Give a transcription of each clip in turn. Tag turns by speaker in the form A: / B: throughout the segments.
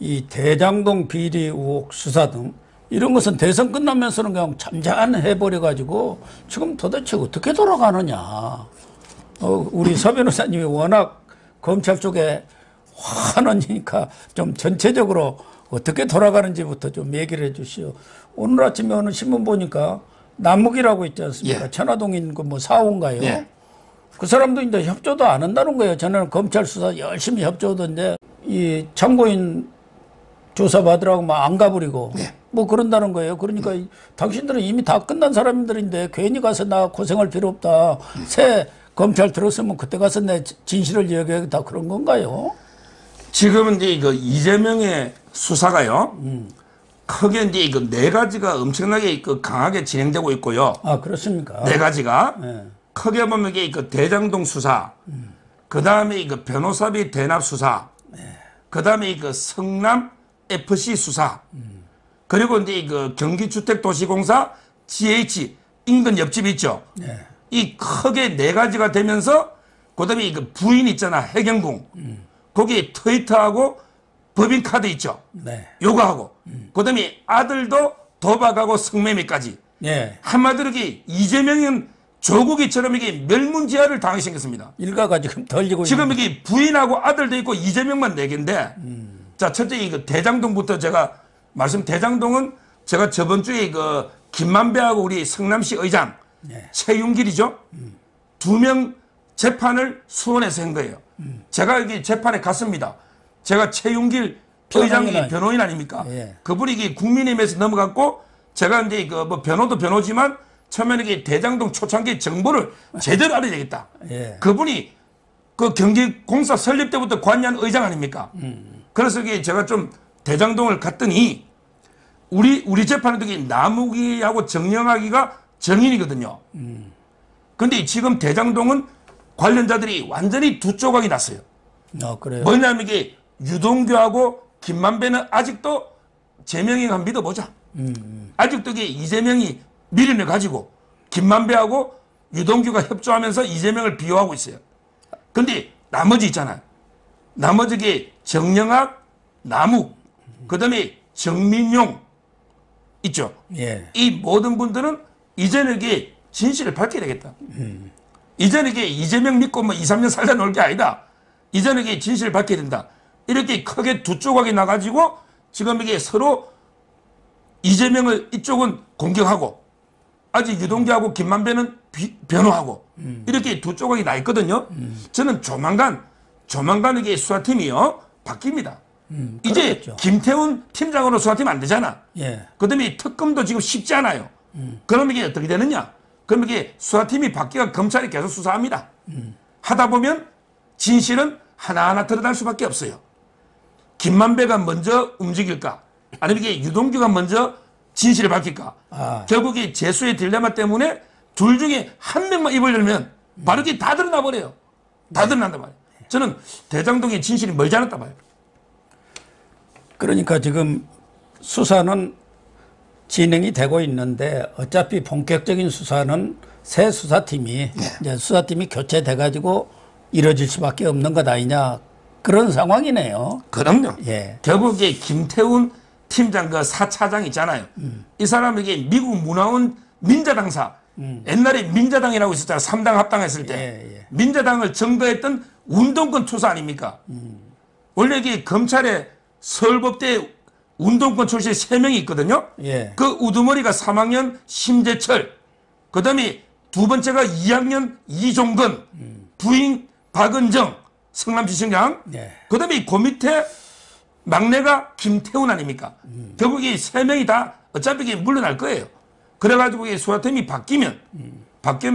A: 이 대장동 비리 의혹 수사 등 이런 것은 대선 끝나면서는 그냥 잠잠해버려가지고 지금 도대체 어떻게 돌아가느냐. 우리 서 변호사님이 워낙 검찰 쪽에 환원이니까 좀 전체적으로 어떻게 돌아가는지부터 좀 얘기를 해 주시오. 오늘 아침에 오늘 신문 보니까 남욱이라고 있지 않습니까?
B: 예.
A: 천화동인 그 뭐 사원가요?
B: 예.
A: 그 사람도 이제 협조도 안 한다는 거예요. 저는 검찰 수사 열심히 협조하던데 이 참고인 조사받으라고 막 안 가버리고
B: 예.
A: 뭐 그런다는 거예요. 그러니까 당신들은 이미 다 끝난 사람들인데 괜히 가서 나 고생할 필요 없다. 새 검찰 들었으면 그때 가서 내 진실을 이야기하겠다 그런 건가요?
B: 지금은 이제 그 이재명의 수사가요. 크게 이제 그 네 가지가 엄청나게 그 강하게 진행되고 있고요.
A: 아, 그렇습니까?
B: 네 가지가
A: 네.
B: 크게 보면 이게 그 대장동 수사, 그 다음에 그 변호사비 대납 수사, 그 다음에 그 성남 FC 수사, 그리고 이제 그 경기주택도시공사 GH 인근 옆집 있죠.
A: 네.
B: 이 크게 네 가지가 되면서 그다음에 그 부인 있잖아, 해경궁. 거기 트위터하고 법인카드 있죠.
A: 네.
B: 요거 하고. 그다음에 아들도 도박하고 성매매까지.
A: 예.
B: 한마디로 이재명은 조국이처럼 이게 멸문지화를 당하게 생겼습니다.
A: 일가가 지금 덜리고
B: 지금 이게 부인하고 아들도 있고 이재명만 네 개인데, 자, 첫째 이거 대장동부터 제가 대장동은 제가 저번 주에 그 김만배하고 우리 성남시 의장 최윤길이죠. 두 명 재판을 수원에서 한 거예요. 제가 여기 재판에 갔습니다. 제가 최윤길 의장이 변호인 아닙니까?
A: 예.
B: 그분이 이게 국민의힘에서 넘어갔고 제가 이제 그 뭐 변호도 변호지만 처음에는 이게 대장동 초창기 정보를 제대로 알아야 되겠다.
A: 예.
B: 그분이 그 경기공사 설립 때부터 관여한 의장 아닙니까? 그래서 이게 제가 좀 대장동을 갔더니 우리 재판에도 남욱이하고 정영학이가 정인이거든요. 근데 지금 대장동은 관련자들이 완전히 두 조각이 났어요.
A: 그래요?
B: 뭐냐면 이게 유동규하고 김만배는 아직도 제명이만 믿어보자. 아직도 이게 이재명이 미련을 가지고 김만배하고 유동규가 협조하면서 이재명을 비호하고 있어요. 근데 나머지 있잖아요. 나머지 게 정영학, 남욱, 그 다음에 정민용 있죠.
A: 예.
B: 이 모든 분들은 이제는 이게 진실을 밝혀야 되겠다. 이제는 이게 이재명 믿고 뭐 2, 3년 살다 놀 게 아니다. 이제는 이게 진실을 밝혀야 된다. 이렇게 크게 두 조각이 나가지고 지금 이게 서로 이재명을 이쪽은 공격하고 아직 유동규하고 김만배는 변호하고 이렇게 두 조각이 나 있거든요. 저는 조만간 이게 수사팀이요 바뀝니다. 이제
A: 그렇겠죠.
B: 김태훈 팀장으로 수사팀 안 되잖아.
A: 예.
B: 그다음에 특검도 지금 쉽지 않아요. 그럼 이게 어떻게 되느냐? 그럼 이게 수사팀이 바뀌어 검찰이 계속 수사합니다. 하다 보면 진실은 하나하나 드러날 수밖에 없어요. 김만배가 먼저 움직일까? 아니면 이게 유동규가 먼저 진실을 밝힐까? 결국에 재수의 딜레마 때문에 둘 중에 한 명만 입을 열면 바로 이게 다 드러나 버려요. 다 드러난단 말이에요. 저는 대장동의 진실이 멀지 않았다 봐요.
A: 그러니까 지금 수사는 진행이 되고 있는데 어차피 본격적인 수사는 새 수사팀이 이제 수사팀이 교체돼 가지고 이루어질 수밖에 없는 것 아니냐 그런 상황이네요.
B: 그럼요.
A: 예.
B: 결국에 김태훈 팀장 그 4차장 있잖아요. 이 사람에게 미국 문화원 민자당사 옛날에 민자당이라고 있었잖아요. 3당 합당했을 때
A: 예.
B: 민자당을 정도했던 운동권 투사 아닙니까? 원래 이게 검찰에 서울법대 운동권 출신 3명이 있거든요.
A: 예.
B: 그 우두머리가 3학년 심재철, 그 다음에 두 번째가 2학년 이종건, 부인 박은정, 성남지청장,
A: 예.
B: 그 다음에 그 밑에 막내가 김태훈 아닙니까? 결국 이 3명이 다 어차피 이게 물러날 거예요. 그래가지고 이 수사팀이 바뀌면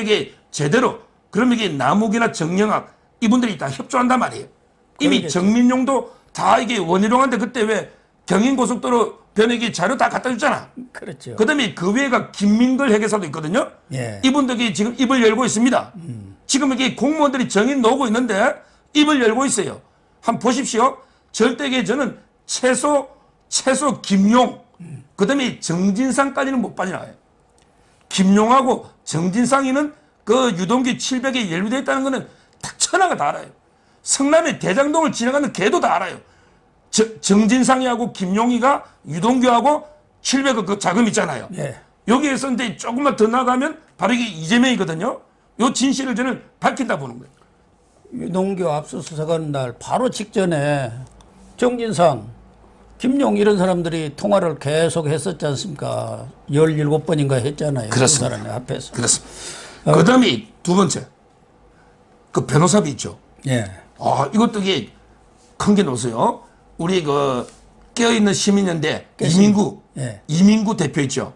B: 이게 제대로, 그러면 이게 남욱이나 정영학 이분들이 다 협조한단 말이에요. 이미
A: 그러겠죠.
B: 정민용도 다 이게 원희룡한테 그때 왜 경인고속도로 변액이 자료 다 갖다 줬잖아.
A: 그렇죠.
B: 그 다음에 그 위에가 김민걸 회계사도 있거든요.
A: 예.
B: 이분들이 지금 입을 열고 있습니다. 지금 이게 공무원들이 정인 놓고 있는데 입을 열고 있어요. 한번 보십시오. 절대게 저는 최소 김용, 그 다음에 정진상까지는 못 빠져나가요. 김용하고 정진상이는 그 유동규 700에 연루되어 있다는 거는 딱 천하가 다 알아요. 성남의 대장동을 지나가는 개도 다 알아요. 정진상이하고 김용희가 유동규하고 700억 그 자금 있잖아요.
A: 예.
B: 여기에서 이제 조금만 더 나가면 바로 이게 이재명이거든요. 요 진실을 저는 밝힌다 보는 거예요.
A: 유동규 압수수색하는 날 바로 직전에 정진상, 김용 이런 사람들이 통화를 계속 했었지 않습니까? 17번인가 했잖아요.
B: 그렇습니다.
A: 그 사람의 앞에서.
B: 그렇습니다. 그 다음에 두 번째. 그 변호사비 있죠.
A: 예.
B: 이것도 이게 큰 게 놓으세요. 우리 그 깨어있는 시민연대 이민구,
A: 예.
B: 이민구 대표 있죠.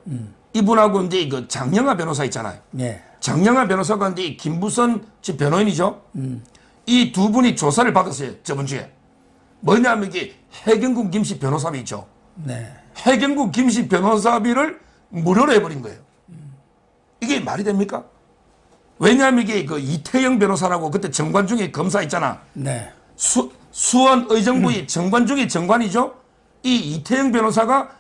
B: 이분하고 이제 그 장영하 변호사 있잖아요.
A: 예.
B: 장영하 변호사가 이제 김부선 집 변호인이죠. 이 두 분이 조사를 받았어요. 저번 주에. 뭐냐면 이게 해경국 김씨 변호사비 있죠.
A: 네.
B: 해경국 김씨 변호사비를 무료로 해버린 거예요. 이게 말이 됩니까? 왜냐하면 이게 그 이태영 변호사라고 그때 정관 중에 검사 있잖아.
A: 네.
B: 수원 의정부의 정관 중에 정관이죠. 이 이태영 변호사가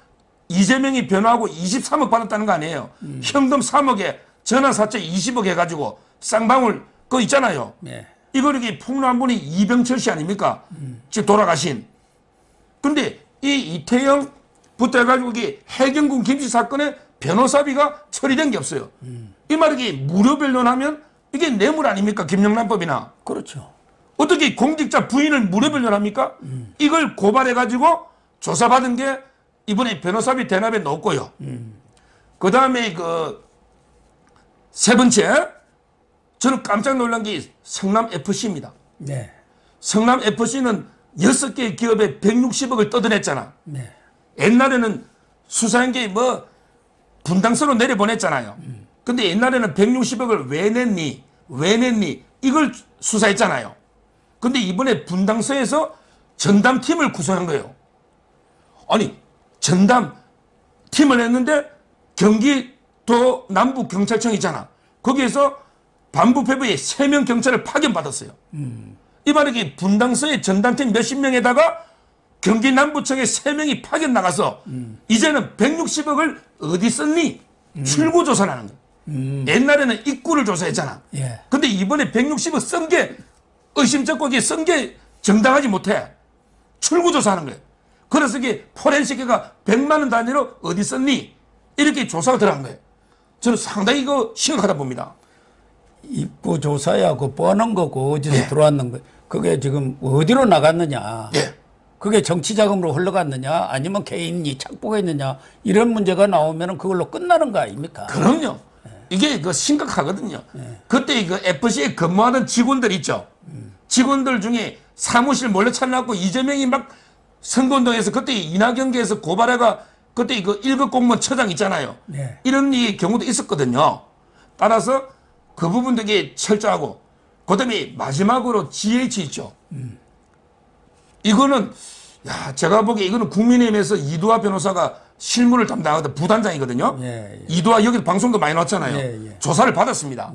B: 이재명이 변호하고 23억 받았다는 거 아니에요. 현금 3억에 전화사채 20억 해가지고 쌍방울 그거 있잖아요.
A: 예.
B: 이걸 이게 폭로한 분이 이병철 씨 아닙니까? 지금 돌아가신. 근데 이 이태영부터 해가지고 이게 해경군 김씨 사건에 변호사비가 처리된 게 없어요. 이 말이 이게 무료 변론하면 이게 뇌물 아닙니까? 김영란법이나.
A: 그렇죠.
B: 어떻게 공직자 부인을 무료 변론합니까? 이걸 고발해가지고 조사받은 게 이번에 변호사비 대납에 넣었고요. 그 다음에 그 세 번째, 저는 깜짝 놀란 게 성남FC입니다.
A: 네.
B: 성남FC는 6개의 기업에 160억을 떠들었잖아.
A: 네.
B: 옛날에는 수사한 게 뭐 분당서로 내려보냈잖아요. 근데 옛날에는 160억을 왜 냈니? 이걸 수사했잖아요. 근데 이번에 분당서에서 전담팀을 구성한 거예요. 아니, 전담팀을 했는데 경기도 남부경찰청 있잖아. 거기에서 반부패부에 3명 경찰을 파견받았어요. 이 말이 분당서의 전담팀 몇십 명에다가 경기 남부청에 3명이 파견 나가서 이제는 160억을 어디 썼니? 출구조사를 하는 거예요. 옛날에는 입구를 조사했잖아.
A: 예.
B: 근데 이번에 160억 쓴 게 의심쩍고 쓴 게 정당하지 못해. 출구조사하는 거예요. 그래서 이게 포렌식회가 100만 원 단위로 어디 썼니? 이렇게 조사가 들어간 거예요. 저는 상당히 이거 심각하다 봅니다.
A: 입구 조사야 그 뻔한 거고 어디서
B: 예.
A: 들어왔는 거. 그게 지금 어디로 나갔느냐.
B: 예.
A: 그게 정치 자금으로 흘러갔느냐 아니면 개인이 착복했느냐 이런 문제가 나오면 그걸로 끝나는 거 아닙니까?
B: 그럼요. 이게 그 심각하거든요. 그때 그 FC에 근무하던 직원들 있죠. 직원들 중에 사무실 몰래 찾아갖고 이재명이 막 선거운동에서 그때 인하경계에서 고발해가 그때 그 1급 공무원 처장 있잖아요.
A: 네.
B: 이런 이 경우도 있었거든요. 따라서 그 부분 되게 철저하고 그다음에 마지막으로 GH 있죠. 이거는 제가 보기에 이거는 국민의힘에서 이두하 변호사가 실무를 담당하던 부단장이거든요.
A: 예, 예.
B: 이두하 여기도 방송도 많이 나왔잖아요.
A: 예, 예.
B: 조사를 받았습니다.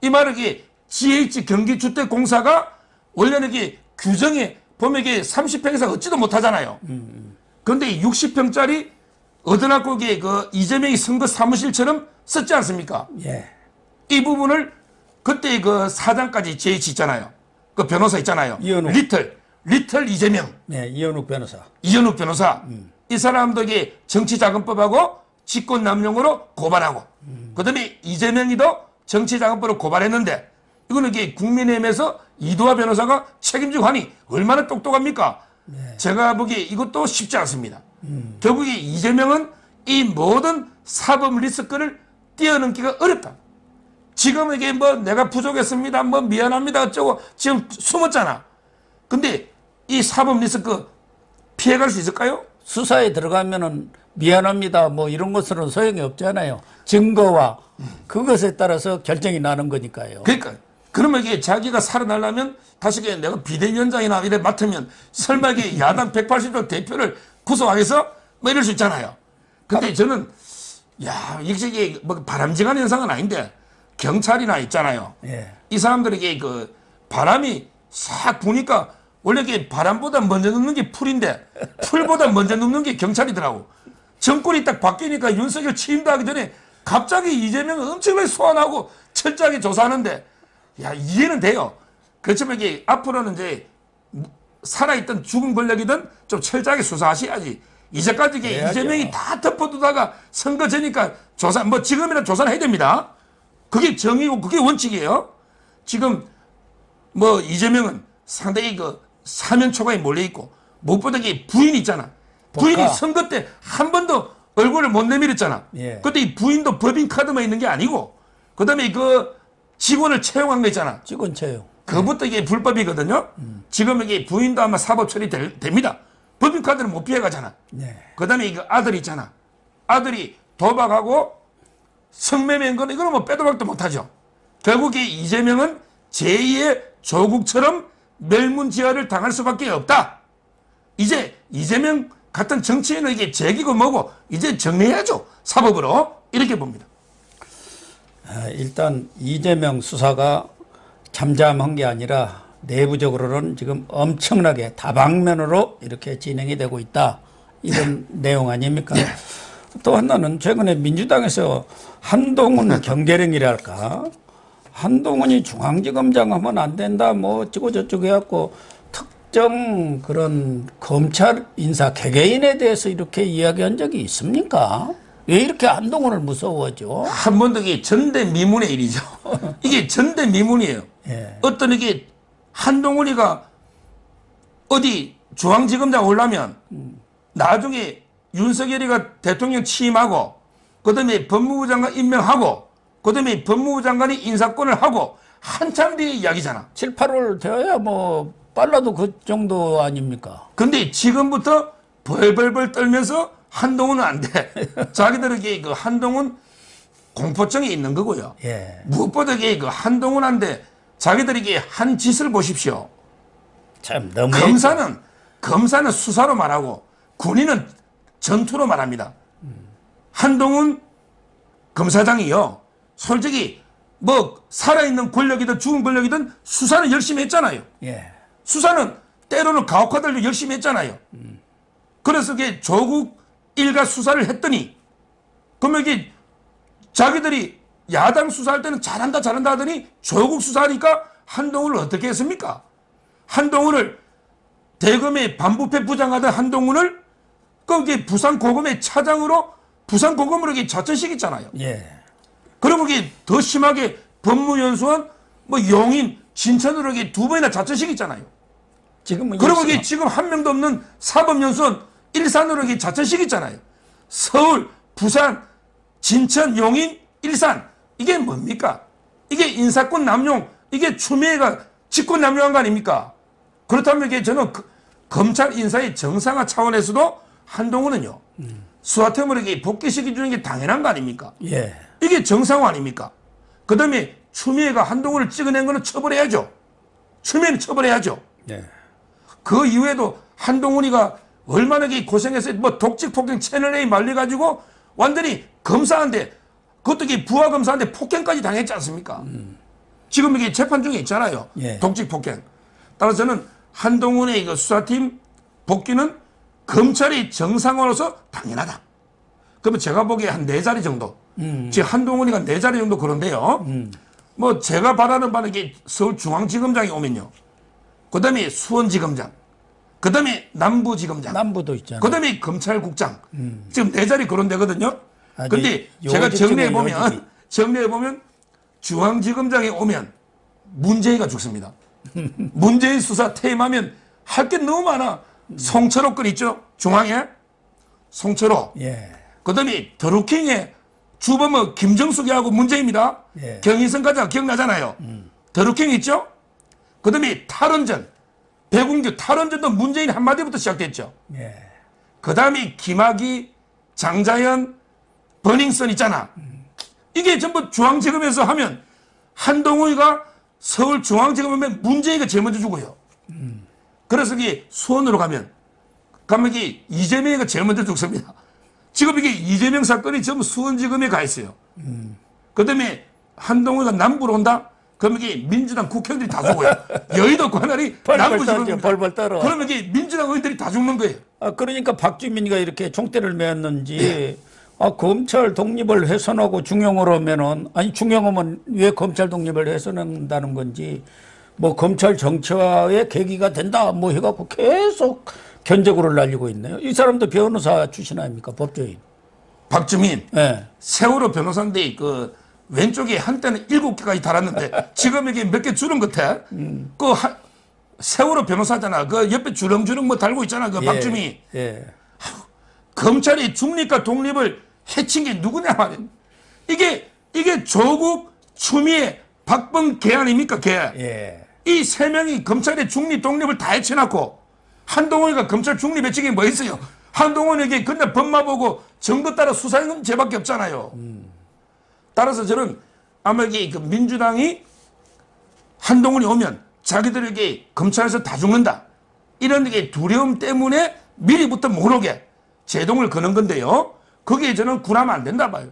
B: 이 말은 이게 GH 경기주택공사가 원래는 이게 규정에 보면 이게 30평 이상 얻지도 못하잖아요. 그런데 60평짜리 얻어놨고 이게 그 이재명이 선거 사무실처럼 썼지 않습니까?
A: 예.
B: 이 부분을 그때 그 사장까지 GH 있잖아요. 그 변호사 있잖아요.
A: 이현욱.
B: 리틀 이재명.
A: 네, 이현욱 변호사.
B: 이현욱 변호사. 이 사람도 이게 정치자금법하고 직권남용으로 고발하고 그다음에 이재명이도 정치자금법으로 고발했는데 이거는 이게 국민의힘에서 이두하 변호사가 책임지고 하니 얼마나 똑똑합니까?
A: 네.
B: 제가 보기에 이것도 쉽지 않습니다. 결국에 이재명은 이 모든 사법 리스크를 뛰어넘기가 어렵다. 지금 이게 뭐 내가 부족했습니다. 뭐 미안합니다. 어쩌고 지금 숨었잖아. 근데 이 사법 리스크 피해갈 수 있을까요?
A: 수사에 들어가면은 미안합니다. 뭐 이런 것으로는 소용이 없잖아요. 증거와 그것에 따라서 결정이 나는 거니까요.
B: 그러니까 그러면 이게 자기가 살아나려면 다시 그냥 내가 비대위원장이나 이래 맡으면 설마 이게 야당 180조 대표를 구속하겠어? 뭐 이럴 수 있잖아요. 근데 저는 이게 뭐 바람직한 현상은 아닌데 경찰이나 있잖아요.
A: 예.
B: 이 사람들에게 그 바람이 싹 부니까 원래 이게 바람보다 먼저 눕는 게 풀인데 풀보다 먼저 눕는 게 경찰이더라고. 정권이 딱 바뀌니까 윤석열 취임하기 전에 갑자기 이재명을 엄청나게 소환하고 철저하게 조사하는데 이해는 돼요. 그렇지만 이게 앞으로는 이제 살아있던 죽은 권력이든 좀 철저하게 수사하셔야지. 이제까지 이게 이재명이 다 덮어두다가 선거 전이니까 조사, 뭐 지금이라 조사를 해야 됩니다. 그게 정의고 그게 원칙이에요. 지금 뭐 이재명은 상당히 그 사면 초과에 몰려있고 무엇보다 이게 부인이 있잖아. 부인이 선거 때 한 번도 얼굴을 못 내밀었잖아.
A: 예.
B: 그때 이 부인도 법인카드만 있는 게 아니고 그다음에 그 직원을 채용한 거 있잖아.
A: 직원 채용.
B: 그것부터 이게 불법이거든요. 지금 이게 부인도 아마 사법 처리됩니다. 법인카드는 못 피해가잖아.
A: 네.
B: 그다음에 이거 아들 있잖아. 아들이 도박하고 성매매한 거는 이거는 뭐 빼도 박도 못하죠. 결국에 이재명은 제2의 조국처럼 멸문지화를 당할 수밖에 없다. 이제 이재명 같은 정치인은 이게 제기고 뭐고 이제 정리해야죠. 사법으로 이렇게 봅니다.
A: 일단 이재명 수사가 잠잠한 게 아니라 내부적으로는 지금 엄청나게 다방면으로 이렇게 진행이 되고 있다. 이런 내용 아닙니까? 또 하나는 최근에 민주당에서 한동훈 경계령이랄까? 한동훈이 중앙지검장 하면 안 된다, 뭐 어쩌고 저쩌고 해갖고 특정 그런 검찰 인사 개개인에 대해서 이렇게 이야기한 적이 있습니까? 왜 이렇게 한동훈을 무서워하죠?
B: 한 번도 이게 전대미문의 일이죠. 이게 전대미문이에요.
A: 예.
B: 어떤 이게 한동훈이가 어디 중앙지검장 오려면 나중에 윤석열이가 대통령 취임하고 그다음에 법무부 장관 임명하고 그다음에 법무부 장관이 인사권을 하고 한참 뒤에 이야기잖아.
A: 7, 8월 되어야 뭐 빨라도 그 정도 아닙니까?
B: 근데 지금부터 벌벌벌 떨면서 한동훈은 안 돼. 자기들에게 그 한동훈 공포증이 있는 거고요.
A: 예.
B: 무엇보다 그 한동훈한테 자기들에게 한 짓을 보십시오.
A: 참 너무
B: 검사는 수사로 말하고 군인은 전투로 말합니다. 한동훈 검사장이요. 솔직히 뭐 살아있는 권력이든 죽은 권력이든 수사는 열심히 했잖아요.
A: 예.
B: 수사는 때로는 가혹하들도 열심히 했잖아요. 그래서 이게 조국 일가 수사를 했더니 그러면 이게 자기들이 야당 수사할 때는 잘한다 하더니 조국 수사하니까 한동훈을 어떻게 했습니까? 한동훈을 대검의 반부패 부장하던 한동훈을 거기 부산 고검의 차장으로 부산 고검으로 이렇게 자천시켰잖아요.
A: 예.
B: 그러면 이게 더 심하게 법무연수원 뭐 용인 진천으로 이게 2번이나 자천시켰잖아요.
A: 지금은
B: 그리고 이게 지금 한 명도 없는 사법연수원 일산으로 이게 자천시켰잖아요. 서울, 부산, 진천, 용인, 일산 이게 뭡니까? 이게 인사권 남용, 이게 추미애가 직권 남용한 거 아닙니까? 그렇다면 이게 저는 검찰 인사의 정상화 차원에서도 한동훈은요 수하팀으로 이게 복귀시켜 주는 게 당연한 거 아닙니까?
A: 예.
B: 이게 정상화 아닙니까? 그 다음에 추미애가 한동훈을 찍어낸 거는 처벌해야죠. 추미애는 처벌해야죠.
A: 예.
B: 그 이후에도 한동훈이가 얼마나 고생해서 뭐 독직 폭행 채널 A 말려가지고 완전히 검사한테 그것도 이게 부하 검사한테 폭행까지 당했지 않습니까? 지금 이게 재판 중에 있잖아요.
A: 예.
B: 독직 폭행. 따라서 저는 한동훈의 이거 수사팀 복귀는 검찰이 정상화로서 당연하다. 그러면 제가 보기에 한 4자리 정도. 지금 한동훈이가 4자리 정도 그런데요. 뭐 제가 바라는 바는 이게 서울중앙지검장이 오면요. 그 다음에 수원지검장. 그 다음에 남부지검장.
A: 남부도 있잖아요.
B: 그 다음에 검찰국장. 지금 4자리 그런 데거든요. 근데 제가 정리해보면 중앙지검장이 오면 문재인가 죽습니다. 문재인 수사 퇴임하면 할 게 너무 많아. 송철호 건 있죠? 중앙에. 송철호.
A: 예.
B: 그 다음에 더루킹에 주범은 김정숙이하고 문재인입니다.
A: 예.
B: 경인선 가자 기억나잖아요. 더루킹 있죠? 그 다음에 탈원전. 백운규 탈원전도 문재인 한마디부터 시작됐죠.
A: 예.
B: 그 다음에 김학의, 장자연, 버닝썬 있잖아. 이게 전부 중앙지검에서 하면 한동훈이가 서울중앙지검 하면 문재인이가 제일 먼저 죽어요. 그래서 이게 수원으로 가면 이게 이재명이가 제일 먼저 죽습니다. 지금 이게 이재명 사건이 전부 수원지검에 가 있어요. 그 다음에 한동훈이가 남부로 온다? 그럼 이게 민주당 국회의원들이 다 죽어요. 여의도 관할이 남부지검입니다.
A: 벌벌 떨어.
B: 그러면 이게 민주당 의원들이 다 죽는 거예요.
A: 그러니까 박주민이가 이렇게 총대를 메었는지 검찰 독립을 훼손하고 중용을 하면은 아니 중용하면 왜 검찰 독립을 훼손한다는 건지 뭐 검찰 정치화의 계기가 된다 뭐 해갖고 계속 견제구를 날리고 있네요. 이 사람도 변호사 출신 아닙니까? 법조인.
B: 박주민
A: 예.
B: 세월호 변호사인데 그 왼쪽에 한때는 7개까지 달았는데 지금 이게 몇 개 줄은 것 같아. 세월호 변호사잖아. 그 옆에 주렁주렁 뭐 달고 있잖아. 그 박주민.
A: 예.
B: 검찰이 중립과 독립을 해친 게 누구냐 말이야. 이게 조국, 추미애, 박범 개 아닙니까? 개.
A: 예.
B: 이 세 명이 검찰의 중립, 독립을 다 해쳐놨고 한동훈이가 검찰 중립 해친 게 뭐 있어요? 한동훈에게 그냥 법만 보고 정부 따라 수사한 건 죄밖에 없잖아요. 따라서 저는 아마 이게 그 민주당이 한동훈이 오면 자기들에게 검찰에서 다 죽는다. 이런 게 두려움 때문에 미리부터 못 오게 제동을 거는 건데요. 거기에 저는 군하면 안 된다 봐요.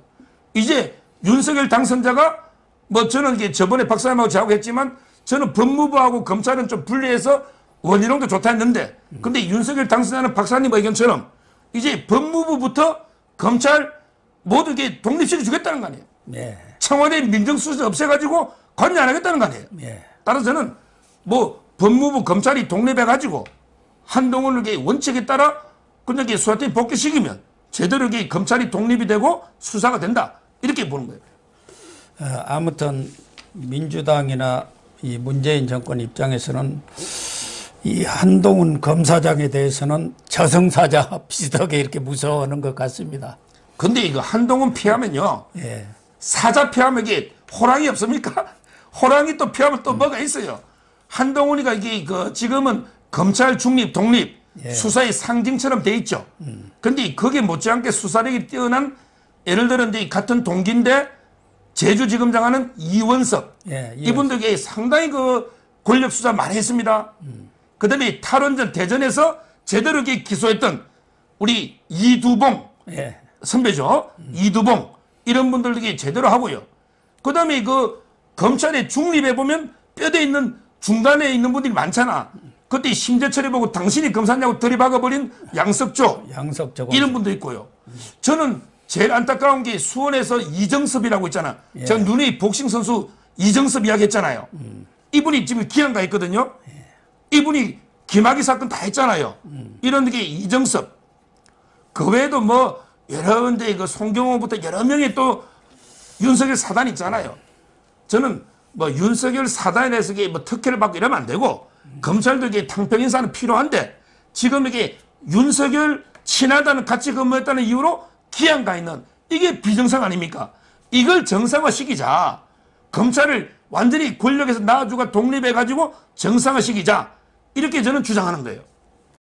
B: 이제 윤석열 당선자가 뭐 저는 이게 저번에 박사님하고 저하고 했지만 저는 법무부하고 검찰은 좀 분리해서 원희룡도 좋다 했는데 근데 윤석열 당선자는 박사님 의견처럼 이제 법무부부터 검찰 모두 이게 독립시켜 주겠다는 거 아니에요.
A: 예.
B: 청와대 민정수석 없애가지고 관여 안 하겠다는 거 아니에요.
A: 예.
B: 따라서 저는 뭐 법무부 검찰이 독립해가지고 한동훈을 원칙에 따라 그냥 수사팀 복귀시키면 제대로 이게 검찰이 독립이 되고 수사가 된다. 이렇게 보는 거예요.
A: 아무튼 민주당이나 이 문재인 정권 입장에서는 이 한동훈 검사장에 대해서는 저승사자 비슷하게 이렇게 무서워하는 것 같습니다.
B: 근데 이거 한동훈 피하면요.
A: 예.
B: 사자 피하면 이게 호랑이 없습니까? 호랑이 또 피하면 또 뭐가 있어요. 한동훈이가 이게 그 지금은 검찰 중립 독립 수사의 상징처럼 돼 있죠. 근데 거기에 못지않게 수사력이 뛰어난 예를 들어 이제 같은 동기인데 제주지검장 하는 이원석 이분들에게 상당히 그 권력 수사 많이 했습니다. 그다음에 탈원전 대전에서 제대로 이렇게 기소했던 우리 이두봉 선배죠. 이두봉 이런 분들에게 제대로 하고요. 그다음에 그 검찰의 중립에 보면 뼈대 있는 중간에 있는 분들이 많잖아. 그때 심재철이 보고 당신이 검사냐고 들이박아버린 양석조 이런 분도 있고요. 저는 제일 안타까운 게 수원에서 이정섭이라고 있잖아. 전 눈이 복싱 선수 이정섭 이야기 했잖아요. 이분이 지금 기한가 있거든요. 이분이 김학의 사건 다 했잖아요. 이런 게 이정섭. 그 외에도 뭐 여러 군데 그 송경호부터 여러 명의 또 윤석열 사단 있잖아요. 저는 뭐 윤석열 사단에 대해서 뭐 특혜를 받고 이러면 안 되고 검찰도 이게 탕평 인사는 필요한데 지금 이게 윤석열 친하다는 같이 근무했다는 이유로 기한가 있는 이게 비정상 아닙니까? 이걸 정상화시키자. 검찰을 완전히 권력에서 놔주고 독립해가지고 정상화시키자. 이렇게 저는 주장하는 거예요.